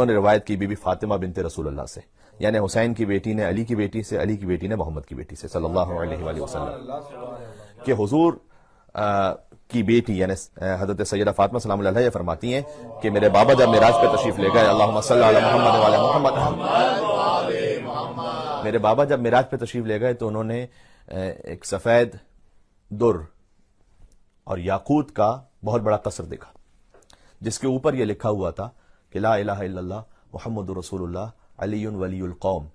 نے روایت کی بی بی فاطمہ بنت رسول اللہ سے، یعنی حسین کی بیٹی نے علی کی بیٹی سے، علی کی بیٹی نے محمد کی بیٹی سے صلی اللہ علیہ وآلہ وسلم، کہ حضور کی بیٹی یعنی حضرت سیدہ فاطمہ سلام اللہ علیہ یہ فرماتی ہیں کہ میرے بابا جب معراج پہ تشریف لے گئے، اللہم صلی علی محمد وعلی محمد، میرے بابا جب معراج پہ تشریف لے گئے تو انہوں نے ایک سفید در اور یاقوت کا بہت بڑا قصر دیکھا، جس کے اوپر یہ لکھا ہوا تھا کہ لا الہ الا اللہ محمد رسول اللہ علی ولی القوم،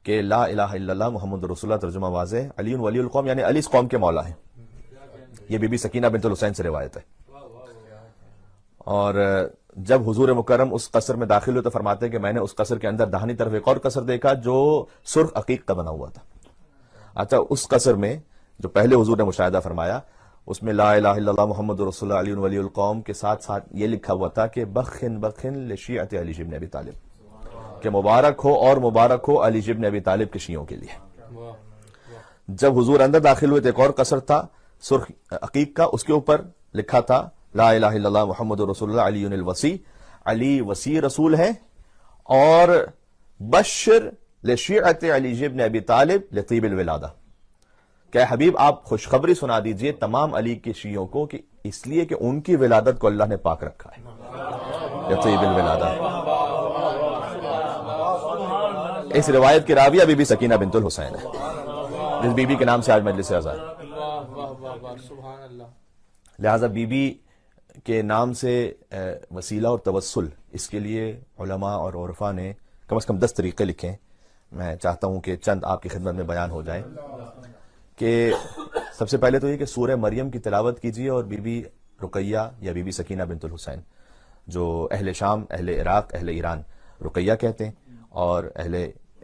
کہ لا الہ الا اللہ محمد رسول اللہ ترجمہ واضح علی ولی القوم یعنی علی اس قوم کے مولا ہیں۔ یہ بی بی سکینہ بنت الحسین سے روایت ہے۔ اور جب حضور مکرم اس قصر میں داخل ہوئے تو فرماتے ہیں کہ میں نے اس قصر کے اندر داہنی طرف ایک اور قصر دیکھا جو سرخ عقیق کا بنا ہوا تھا۔ اچھا، اس قصر میں جو پہلے حضور نے مشاہدہ فرمایا اس میں لا الہ الا اللہ محمد رسول اللہ علی ولی القوم کے ساتھ ساتھ یہ لکھا ہوا تھا کہ بخن بخن لشیعت علی بن ابی طالب، کہ مبارک ہو اور مبارک ہو علی بن ابی طالب کے شیعوں کے لیے۔ جب حضور اندر داخل ہوئے تو ایک اور قصر تھا سرخ عقیق کا، اس کے اوپر لکھا تھا لا الہ الا اللہ محمد رسول اللہ علی الوصی، علی وصی رسول ہے، اور بشر لشیعت علی بن ابی طالب لطیب الولادہ، کہ حبیب آپ خوشخبری سنا دیجئے تمام علی کے شیعوں کو کہ اس لیے کہ ان کی ولادت کو اللہ نے پاک رکھا ہے، لطیب الولادہ۔ اس روایت کی راویہ بی بی سکینہ بنت الحسین ہے، جس بی بی کے نام سے آج مجلس آزاد۔ لہذا بی بی کے نام سے وسیلہ اور توسل، اس کے لیے علماء اور عرفاء نے کم از کم 10 طریقے لکھے ہیں، میں چاہتا ہوں کہ چند آپ کی خدمت میں بیان ہو جائیں۔ کہ سب سے پہلے تو یہ کہ سورہ مریم کی تلاوت کیجیے، اور بی بی رقیہ یا بی بی سکینہ بنت الحسین، جو اہل شام، اہل عراق، اہل ایران رقیہ کہتے ہیں، اور اہل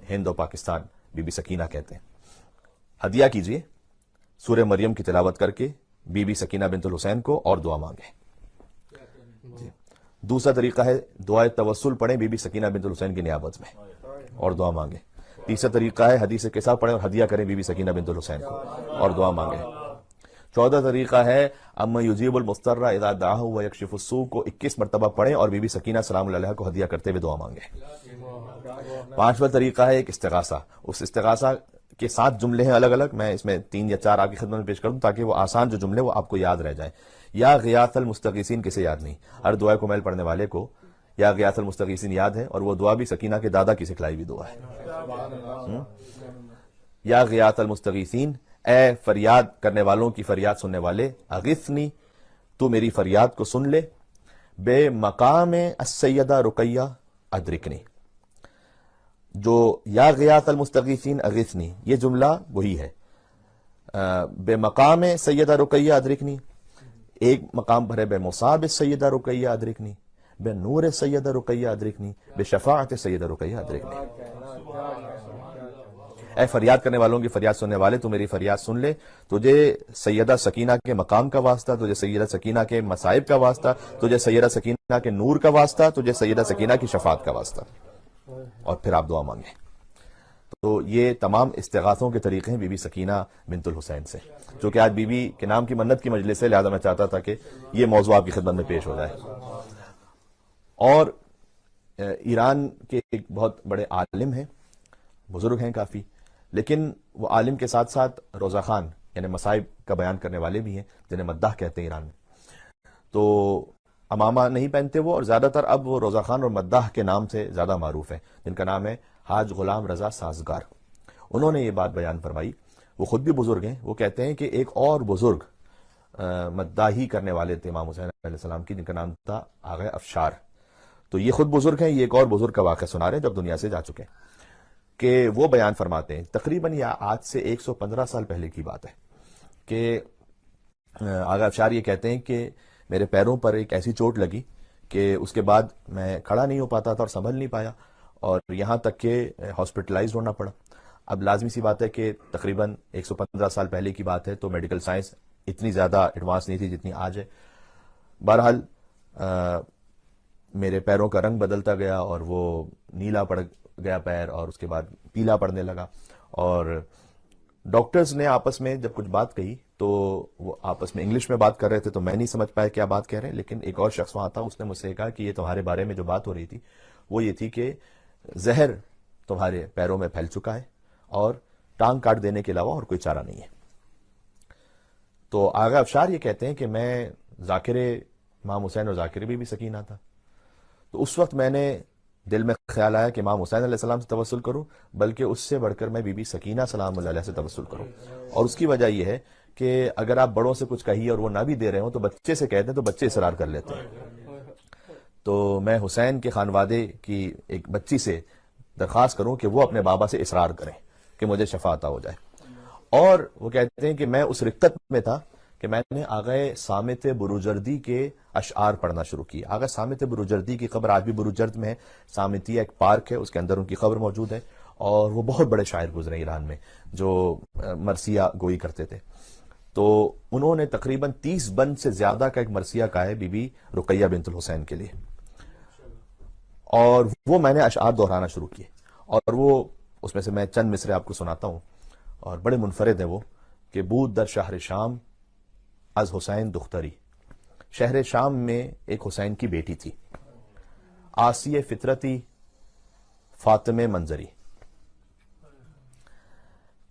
ہند و پاکستان بی بی سکینہ کہتے ہیں، ہدیہ کیجیے سورہ مریم کی تلاوت کر کے بی بی سکینہ بنت الحسین کو، اور دعا مانگیں۔ جی۔ دوسرا طریقہ ہے دعائے توسل پڑھیں بی بی سکینہ بنت الحسین کی نیابت میں، اور دعا مانگیں۔ تیسرا طریقہ ہے حدیث قصہ پڑھیں اور ہدیہ کریں بی بی سکینہ بنت الحسین کو، اور دعا مانگیں۔ چوتھا طریقہ ہے اما یجیب المضطر اذا دعاہ ویکشف السوء کو 21 مرتبہ پڑھیں اور بی بی سکینہ سلام اللہ علیہا کو ہدیہ کرتے ہوئے دعا مانگیں۔ پانچواں طریقہ ہے ایک استغاثہ، اس استغاثہ کے 7 جملے ہیں الگ الگ، میں اس میں 3 یا 4 آپ کی خدمت میں پیش کروں تاکہ وہ آسان جو جملے وہ آپ کو یاد رہ جائیں۔ یا غیاث المستغیثین کسے یاد نہیں؟ ہر دعا کو میل پڑھنے والے کو یا غیاث المستغیثین یاد ہے، اور وہ دعا بھی سکینہ کے دادا کی سکھلائی ہوئی دعا ہے۔ یا غیاث المستغیثین، اے فریاد کرنے والوں کی فریاد سننے والے، اغثنی، تو میری فریاد کو سن لے، بے مقام السیدہ رقیہ ادرکنی۔ جو یا غیاث المستغیثین اغثنی، یہ جملہ وہی ہے، بے مقام سیدہ رقیہ ادرکنی، ایک مقام پر ہے بے مصاب سیدہ رقیہ ادرکنی، بے نور سیدہ رقیہ ادرکنی، بے شفاعت سیدہ رقیہ ادرکنی۔ اے فریاد کرنے والوں کی فریاد سننے والے، تو میری فریاد سن لے، تجھے سیدہ سکینہ کے مقام کا واسطہ، تجھے سیدہ سکینہ کے مصائب کا واسطہ، تجھے سیدہ سکینہ کے نور کا واسطہ، تجھے سیدہ سکینہ کی شفاعت کا واسطہ، اور پھر آپ دعا مانگیں۔ تو یہ تمام استغاثوں کے طریقے ہیں بی بی سکینہ بنت الحسین سے، جو کہ آج بی بی کے نام کی منت کی مجلس ہے، لہذا میں چاہتا تھا کہ یہ موضوع آپ کی خدمت میں پیش ہو جائے۔ اور ایران کے ایک بہت بڑے عالم ہیں، بزرگ ہیں کافی، لیکن وہ عالم کے ساتھ ساتھ روزہ خان یعنی مصائب کا بیان کرنے والے بھی ہیں، جنہیں مداح کہتے ہیں ایران میں۔ تو امامہ نہیں پہنتے وہ، اور زیادہ تر اب وہ روزہ خان اور مداح کے نام سے زیادہ معروف ہیں، جن کا نام ہے حاج غلام رضا سازگار۔ انہوں نے یہ بات بیان فرمائی، وہ خود بھی بزرگ ہیں، وہ کہتے ہیں کہ ایک اور بزرگ مداحی کرنے والے تھے امام حسین علیہ السلام کی، جن کا نام تھا آغا افشار۔ تو یہ خود بزرگ ہیں، یہ ایک اور بزرگ کا واقعہ سنا رہے ہیں جو اب دنیا سے جا چکے ہیں، کہ وہ بیان فرماتے ہیں تقریباً یہ آج سے 115 سال پہلے کی بات ہے، کہ آغا افشار یہ کہتے ہیں کہ میرے پیروں پر ایک ایسی چوٹ لگی کہ اس کے بعد میں کھڑا نہیں ہو پاتا تھا اور سنبھل نہیں پایا، اور یہاں تک کہ ہاسپٹلائز ہونا پڑا۔ اب لازمی سی بات ہے کہ تقریباً 115 سال پہلے کی بات ہے، تو میڈیکل سائنس اتنی زیادہ ایڈوانس نہیں تھی جتنی آج ہے۔ بہرحال میرے پیروں کا رنگ بدلتا گیا، اور وہ نیلا پڑ گیا پیر، اور اس کے بعد پیلا پڑنے لگا، اور ڈاکٹرز نے آپس میں جب کچھ بات کہی تو وہ آپس میں انگلش میں بات کر رہے تھے، تو میں نہیں سمجھ پایا کیا بات کہہ رہے ہیں، لیکن ایک اور شخص وہاں تھا، اس نے مجھ سے کہا کہ یہ تمہارے بارے میں جو بات ہو رہی تھی وہ یہ تھی کہ زہر تمہارے پیروں میں پھیل چکا ہے اور ٹانگ کاٹ دینے کے علاوہ اور کوئی چارہ نہیں ہے۔ تو آغا افشار یہ کہتے ہیں کہ میں ذاکر امام حسین اور ذاکر بی بی سکینہ تھا، تو اس وقت میں نے دل میں خیال آیا کہ امام حسین علیہ السلام سے توسل کروں، بلکہ اس سے بڑھ کر میں بی بی سکینہ سلام اللہ علیہ سے توسل کروں۔ اور اس کی وجہ یہ ہے کہ اگر آپ بڑوں سے کچھ کہیے اور وہ نہ بھی دے رہے ہوں تو بچے سے کہتے ہیں تو بچے اصرار کر لیتے ہیں۔ تو میں حسین کے خانوادے کی ایک بچی سے درخواست کروں کہ وہ اپنے بابا سے اصرار کریں کہ مجھے شفا عطا ہو جائے۔ اور وہ کہتے ہیں کہ میں اس رقت میں تھا کہ میں نے آغا صامت بروجردی کے اشعار پڑھنا شروع کی۔ آغا صامت بروجردی کی قبر آج بھی بروجرد میں ہے، صامتیہ ایک پارک ہے، اس کے اندر ان کی قبر موجود ہے، اور وہ بہت بڑے شاعر گزرے ایران میں جو مرثیہ گوئی کرتے تھے۔ تو انہوں نے تقریباً 30 بند سے زیادہ کا ایک مرثیہ کہا ہے بی بی رقیہ بنت الحسین کے لیے، اور وہ میں نے اشعار دہرانا شروع کیے، اور وہ اس میں سے میں چند مصرے آپ کو سناتا ہوں، اور بڑے منفرد ہیں وہ، کہ بود در شہر شام از حسین دختری، شہر شام میں ایک حسین کی بیٹی تھی، آسی فطرتی فاطمہ منظری،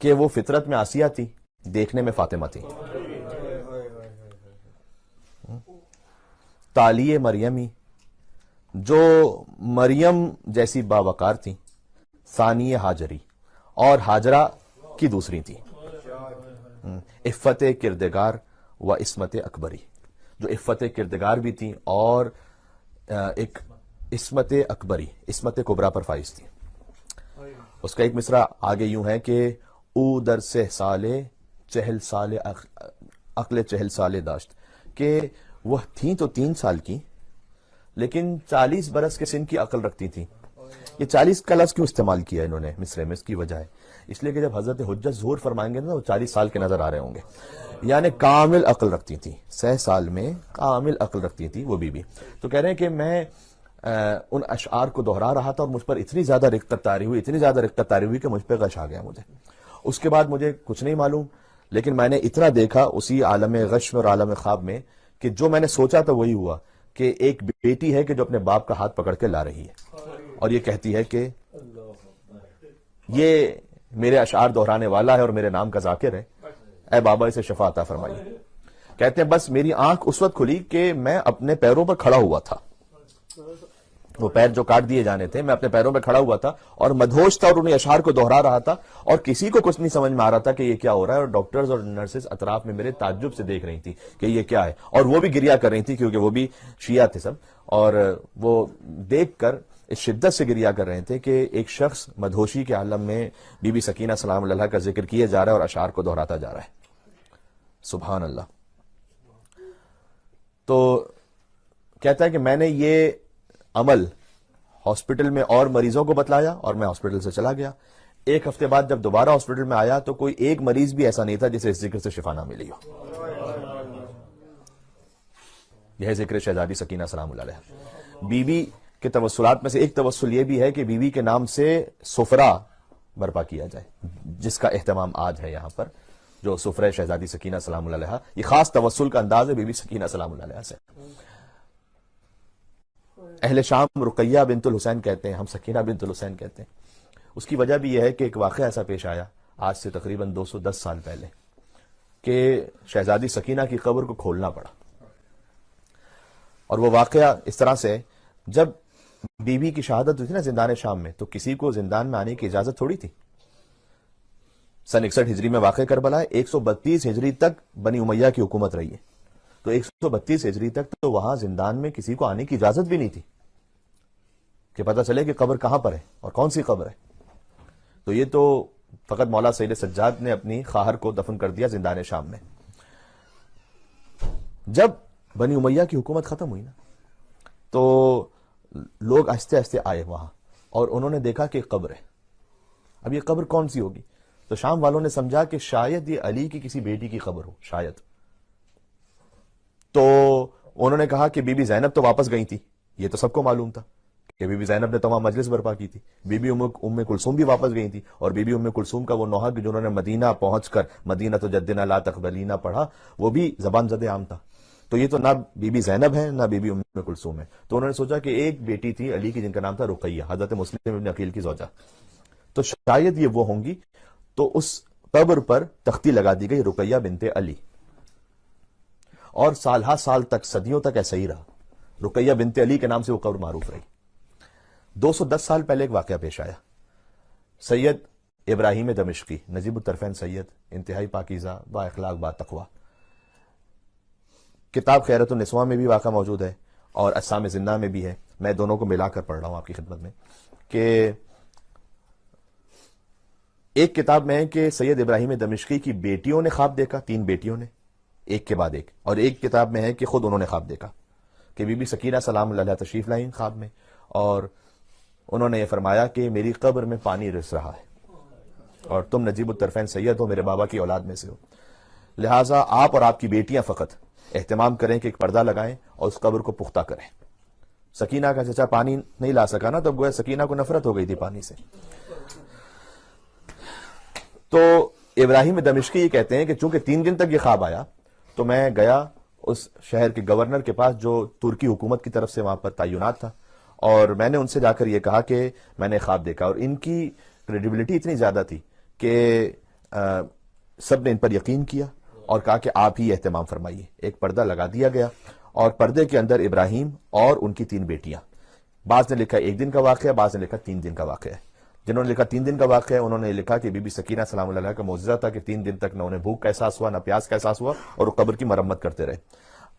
کہ وہ فطرت میں آسیہ تھی، دیکھنے میں فاطمہ تھی، تالیہ مریمی، جو مریم جیسی باوقار تھی، ثانی ہاجری، اور ہاجرہ کی دوسری تھی، عفت کردگار و عصمت اکبری، جو عفت کردگار بھی تھی اور ایک عصمت اکبری، عصمت کبریٰ پر فائز تھی۔ اس کا ایک مصرع آگے یوں ہے کہ او در 6 سال چہل سال عقل 40 سال داشت، کہ وہ تھیں تو 3 سال کی لیکن 40 برس کے سن کی عقل رکھتی تھیں۔ یہ 40 کا لفظ کیوں استعمال کیا انہوں نے مصرے میں؟ اس کی وجہ ہے اس لیے کہ جب حضرت حجت ظہور فرمائیں گے نا وہ 40 سال کے نظر آ رہے ہوں گے، یعنی کامل عقل رکھتی تھی، 6 سال میں کامل عقل رکھتی تھی وہ بی بی۔ تو کہہ رہے ہیں کہ میں ان اشعار کو دہرا رہا تھا اور مجھ پر اتنی زیادہ رقت طاری ہوئی، اتنی زیادہ رقت طاری ہوئی کہ مجھ پہ غش آ گیا مجھے۔ اس کے بعد مجھے کچھ نہیں معلوم، لیکن میں نے اتنا دیکھا اسی عالم غش میں اور عالم خواب میں کہ جو میں نے سوچا تھا وہی ہوا، کہ ایک بیٹی ہے کہ جو اپنے باپ کا ہاتھ پکڑ کے لا رہی ہے اور یہ کہتی ہے کہ یہ میرے اشعار دہرانے والا ہے اور میرے نام کا ذاکر ہے، اے بابا اسے شفا عطا فرمائیے۔ کہتے ہیں بس میری آنکھ اس وقت کھلی کہ میں اپنے پیروں پر کھڑا ہوا تھا، وہ پیر جو کاٹ دیے جانے تھے، میں اپنے پیروں پہ کھڑا ہوا تھا اور مدہوش تھا اور انہیں اشعار کو دہرا رہا تھا، اور کسی کو کچھ نہیں سمجھ میں آ رہا تھا کہ یہ کیا ہو رہا ہے، اور ڈاکٹرز اور نرسز اطراف میں میرے تعجب سے دیکھ رہی تھی کہ یہ کیا ہے، اور وہ بھی گریا کر رہی تھی کیونکہ وہ بھی شیعہ تھے سب، اور وہ دیکھ کر اس شدت سے گریا کر رہے تھے کہ ایک شخص مدہوشی کے عالم میں بی بی سکینہ سلام اللہ کا ذکر کیے جا رہا ہے اور اشعار کو دہراتا جا رہا ہے۔ سبحان اللہ۔ تو کہتا ہے کہ میں نے یہ عمل ہاسپٹل میں اور مریضوں کو بتلایا اور میں ہاسپٹل سے چلا گیا۔ 1 ہفتے بعد جب دوبارہ ہاسپٹل میں آیا تو کوئی ایک مریض بھی ایسا نہیں تھا جسے اس ذکر سے شفا نہ ملی ہو۔ یہ ذکر شہزادی سکینہ سلام اللہ علیہ۔ بی بی کے توسلات میں سے ایک توسل یہ بھی ہے کہ بی بی کے نام سے سفرہ برپا کیا جائے، جس کا اہتمام آج ہے یہاں پر، جو سفرہ شہزادی سکینہ سلام اللہ علیہ، یہ خاص توسل کا انداز ہے بی بی سکینہ سلام اللہ علیہ سے۔ اہل شام رقیہ بنت الحسین کہتے ہیں، ہم سکینہ بنت الحسین کہتے ہیں۔ اس کی وجہ بھی یہ ہے کہ ایک واقعہ ایسا پیش آیا آج سے تقریباً 210 سال پہلے کہ شہزادی سکینہ کی قبر کو کھولنا پڑا، اور وہ واقعہ اس طرح سے، جب بی بی کی شہادت ہوئی تھی نا زندان شام میں، تو کسی کو زندان میں آنے کی اجازت تھوڑی تھی۔ سن 61 ہجری میں واقع کربلا ہے، 132 ہجری تک بنی امیہ کی حکومت رہی ہے، تو 132 ہجری تک تو وہاں زندان میں کسی کو آنے کی اجازت بھی نہیں تھی کہ پتہ چلے کہ قبر کہاں پر ہے اور کون سی قبر ہے۔ تو یہ تو فقط مولا سید سجاد نے اپنی خواہر کو دفن کر دیا زندان شام میں۔ جب بنی امیہ کی حکومت ختم ہوئی نا تو لوگ آہستہ آہستہ آئے وہاں، اور انہوں نے دیکھا کہ قبر ہے۔ اب یہ قبر کون سی ہوگی؟ تو شام والوں نے سمجھا کہ شاید یہ علی کی کسی بیٹی کی قبر ہو، شاید۔ تو انہوں نے کہا کہ بی بی زینب تو واپس گئی تھی، یہ تو سب کو معلوم تھا کہ بی بی زینب نے تمام مجلس برپا کی تھی، بی بی ام کلثوم بھی واپس گئی تھی، اور بی بی ام کلثوم کا وہ نوحہ جنہوں نے مدینہ پہنچ کر مدینہ تو جدنا لا تقبلینا پڑھا، وہ بھی زبان زد عام تھا۔ تو یہ تو نہ بی بی زینب ہے نہ بی بی ام کلثوم ہے. تو انہوں نے سوچا کہ ایک بیٹی تھی علی کی جن کا نام تھا رقیہ، حضرت مسلم ابن عقیل کی زوجہ، تو شاید یہ وہ ہوں گی. تو اس قبر پر تختی لگا دی گئی رقیہ بنت علی، اور سالہ سال تک، صدیوں تک ایسا ہی رہا. رقیہ بنت علی کے نام سے وہ قبر معروف رہی. 210 سال پہلے ایک واقعہ پیش آیا. سید ابراہیم دمشقی، نجیب الطرفین سید، انتہائی پاکیزہ، با اخلاق، با تقوی. کتاب خیرت النسواں میں بھی واقعہ موجود ہے اور اسام زنہ میں بھی ہے. میں دونوں کو ملا کر پڑھ رہا ہوں آپ کی خدمت میں. کہ ایک کتاب میں ہے کہ سید ابراہیم دمشقی کی بیٹیوں نے خواب دیکھا، 3 بیٹیوں نے، ایک کے بعد ایک. اور ایک کتاب میں ہے کہ خود انہوں نے خواب دیکھا کہ بی بی سکینہ سلام اللہ علیہ تشریف لائیں خواب میں، اور انہوں نے یہ فرمایا کہ میری قبر میں پانی رس رہا ہے اور تم نجیب الطرفین سید ہو، میرے بابا کی اولاد میں سے ہو، لہٰذا آپ اور آپ کی بیٹیاں فقط اہتمام کریں کہ ایک پردہ لگائیں اور اس قبر کو پختہ کریں. سکینہ کا چچا پانی نہیں لا سکا نا، تب گویا سکینہ کو نفرت ہو گئی تھی پانی سے. تو ابراہیم دمشقی یہ کہتے ہیں کہ چونکہ 3 دن تک یہ خواب آیا تو میں گیا اس شہر کے گورنر کے پاس جو ترکی حکومت کی طرف سے وہاں پر تعینات تھا، اور میں نے ان سے جا کر یہ کہا کہ میں نے خواب دیکھا. اور ان کی کریڈیبلٹی اتنی زیادہ تھی کہ سب نے ان پر یقین کیا اور کہا کہ آپ ہی اہتمام فرمائیے. ایک پردہ لگا دیا گیا اور پردے کے اندر ابراہیم اور ان کی 3 بیٹیاں. بعض نے لکھا 1 دن کا واقعہ، بعض نے لکھا 3 دن کا واقعہ. جنہوں نے لکھا 3 دن کا واقعہ انہوں نے لکھا کہ بی بی سکینہ سلام اللہ علیہ کا معجزہ تھا کہ 3 دن تک نہ انہیں بھوک کا احساس ہوا نہ پیاس کا احساس ہوا، اور وہ قبر کی مرمت کرتے رہے.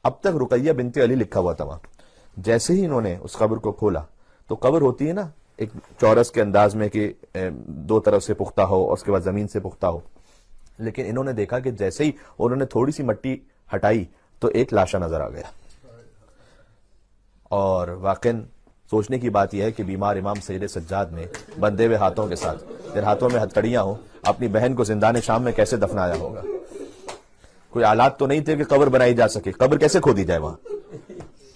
اب تک رقیہ بنت علی لکھا ہوا تھا وہاں. جیسے ہی انہوں نے اس قبر کو کھولا تو قبر ہوتی ہے نا ایک چورس کے انداز میں کہ 2 طرف سے پختہ ہو اور اس کے بعد زمین سے پختہ ہو، لیکن انہوں نے دیکھا کہ جیسے ہی انہوں نے تھوڑی سی مٹی ہٹائی تو ایک لاشا نظر آ گیا. اور واقعاً سوچنے کی بات یہ ہے کہ بیمار امام سید سجاد نے بندھے ہوئے ہاتھوں کے ساتھ، جن ہاتھوں میں ہتھکڑیاں ہوں، اپنی بہن کو زندان شام میں کیسے دفنایا ہوگا. کوئی آلات تو نہیں تھے کہ قبر بنائی جا سکے، قبر کیسے کھودی جائے وہاں.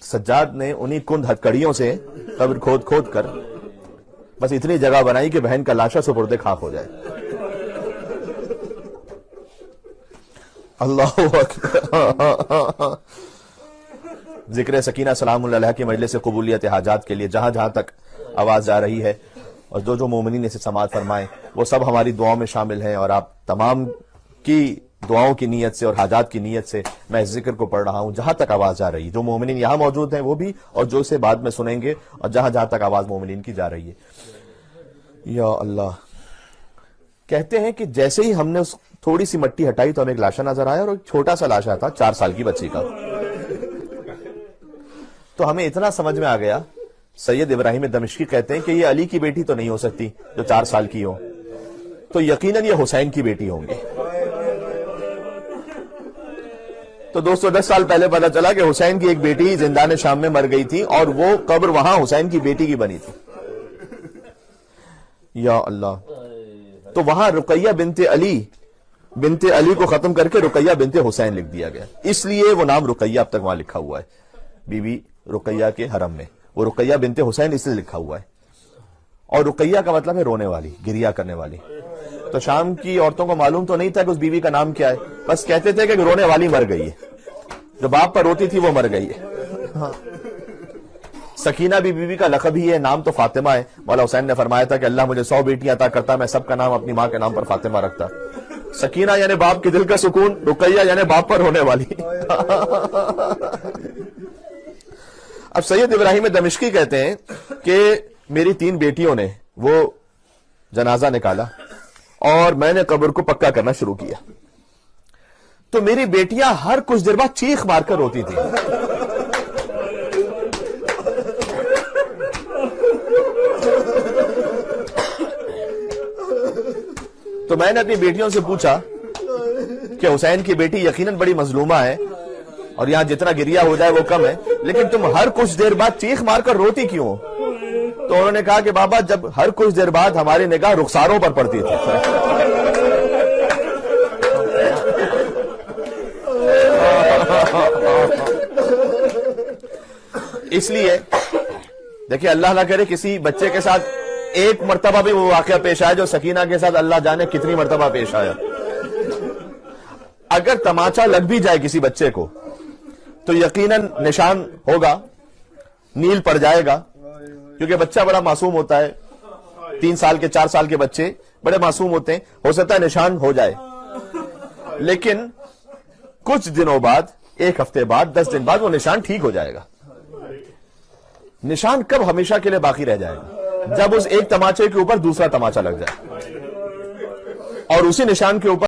سجاد نے انہی کند ہتھکڑیوں سے قبر کھود کھود کر بس اتنی جگہ بنائی کہ بہن کا لاشا سپرد خاک ہو جائے. اللہ اکبر. ذکر سکینہ سلام اللہ علیہ کی مجلس قبولیت حاجات کے لیے جہاں جہاں تک آواز جا رہی ہے، اور جو جو مومنین اسے سماعت فرمائیں وہ سب ہماری دعاؤں میں شامل ہیں. اور آپ تمام کی دعاؤں کی نیت سے اور حاجات کی نیت سے میں اس ذکر کو پڑھ رہا ہوں جہاں تک آواز جا رہی ہے. جو مومنین یہاں موجود ہیں وہ بھی، اور جو اسے بعد میں سنیں گے، اور جہاں جہاں تک آواز مومنین کی جا رہی ہے. یا اللہ. کہتے ہیں کہ جیسے ہی ہم نے اس تھوڑی سی مٹی ہٹائی تو ہمیں ایک لاشا نظر آیا، اور ایک چھوٹا سا لاشا تھا 4 سال کی بچی کا. تو ہمیں اتنا سمجھ میں آ گیا. سید ابراہیم دمشقی کہتے ہیں کہ یہ علی کی بیٹی تو نہیں ہو سکتی جو 4 سال کی ہو، تو یقیناً یہ حسین کی بیٹی ہوں گی. تو 210 سال پہلے پتا چلا کہ حسین کی ایک بیٹی زندان شام میں مر گئی تھی، اور وہ قبر وہاں حسین کی بیٹی کی بنی تھی. یا اللہ. تو وہاں رقیہ بنت علی کو ختم کر کے رقیہ بنت حسین لکھ دیا گیا. اس لیے وہ نام رقیہ اب تک وہاں لکھا ہوا ہے بی بی رقیہ کے حرم میں. وہ رقیہ بنت حسین اس لیے لکھا ہوا ہے. اور رقیہ کا مطلب ہے رونے والی، گریہ کرنے والی. تو شام کی عورتوں کو معلوم تو نہیں تھا کہ اس بیوی کا نام کیا ہے، بس کہتے تھے کہ رونے والی مر گئی ہے، جو باپ پر روتی تھی وہ مر گئی ہے. سکینہ بھی بیوی کا لقب ہی ہے، نام تو فاطمہ ہے. مولا حسین نے فرمایا تھا کہ اللہ مجھے 100 بیٹیاں عطا کرتا، میں سب کا نام اپنی ماں کے نام پر فاطمہ رکھتا. سکینہ یعنی باپ کے دل کا سکون، رقیہ یعنی باپ پر ہونے والی. اب سید ابراہیم دمشقی کہتے ہیں کہ میری 3 بیٹیوں نے وہ جنازہ نکالا اور میں نے قبر کو پکا کرنا شروع کیا. تو میری بیٹیاں ہر کچھ دیر بعد چیخ مار کر روتی تھی. تو میں نے اپنی بیٹیوں سے پوچھا کہ حسین کی بیٹی یقیناً بڑی مظلومہ ہے اور یہاں جتنا گریہ ہو جائے وہ کم ہے، لیکن تم ہر کچھ دیر بعد چیخ مار کر روتی کیوں؟ تو انہوں نے کہا کہ بابا جب ہر کچھ دیر بعد ہماری نگاہ رخساروں پر پڑتی تھی. اس لیے دیکھیں اللہ نہ کرے کسی بچے کے ساتھ ایک مرتبہ بھی وہ واقعہ پیش آیا جو سکینہ کے ساتھ اللہ جانے کتنی مرتبہ پیش آیا. اگر تماچا لگ بھی جائے کسی بچے کو تو یقیناً نشان ہوگا، نیل پڑ جائے گا، کیونکہ بچہ بڑا معصوم ہوتا ہے، 3 سال کے 4 سال کے بچے بڑے معصوم ہوتے ہیں، ہو سکتا ہے نشان ہو جائے، لیکن کچھ دنوں بعد، 1 ہفتے بعد، 10 دن بعد وہ نشان ٹھیک ہو جائے گا۔ نشان کب ہمیشہ کے لیے باقی رہ جائے گا؟ جب اس ایک تماچے کے اوپر دوسرا تماچا لگ جائے اور اسی نشان کے اوپر